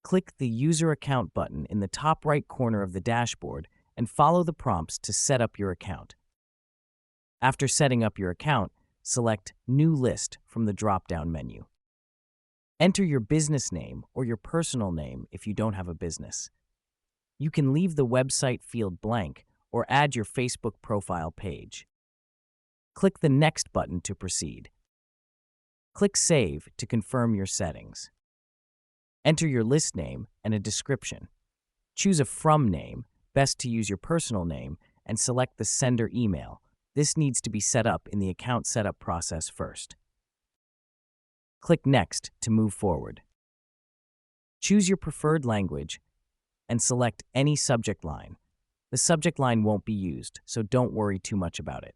Click the User Account button in the top right corner of the dashboard and follow the prompts to set up your account. After setting up your account, select New List from the drop-down menu. Enter your business name or your personal name if you don't have a business. You can leave the website field blank or add your Facebook profile page. Click the Next button to proceed. Click Save to confirm your settings. Enter your list name and a description. Choose a From name, best to use your personal name, and select the sender email. This needs to be set up in the account setup process first. Click Next to move forward. Choose your preferred language and select any subject line. The subject line won't be used, so don't worry too much about it.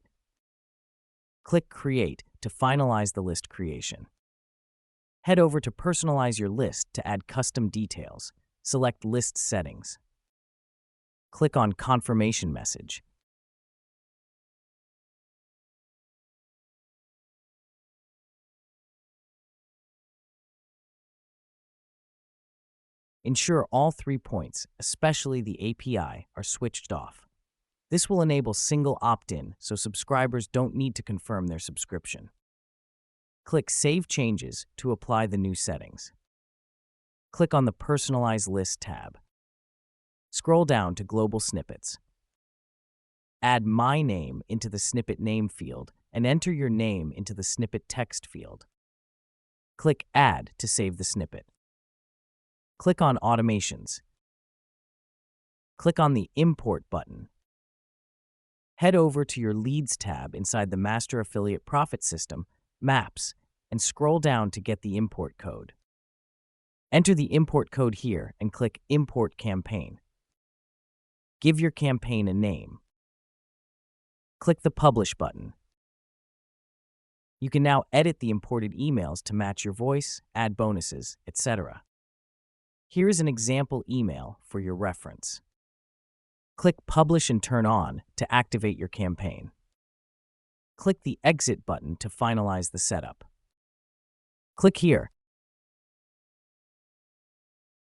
Click Create to finalize the list creation. Head over to Personalize your list to add custom details. Select List Settings. Click on Confirmation Message. Ensure all 3 points, especially the API, are switched off. This will enable single opt-in, so subscribers don't need to confirm their subscription. Click Save Changes to apply the new settings. Click on the Personalize List tab. Scroll down to Global Snippets. Add My Name into the Snippet Name field and enter your name into the Snippet Text field. Click Add to save the snippet. Click on Automations. Click on the Import button. Head over to your Leads tab inside the Master Affiliate Profit System, Maps, and scroll down to get the import code. Enter the import code here and click Import Campaign. Give your campaign a name. Click the Publish button. You can now edit the imported emails to match your voice, add bonuses, etc. Here is an example email for your reference. Click Publish and Turn On to activate your campaign. Click the Exit button to finalize the setup. Click here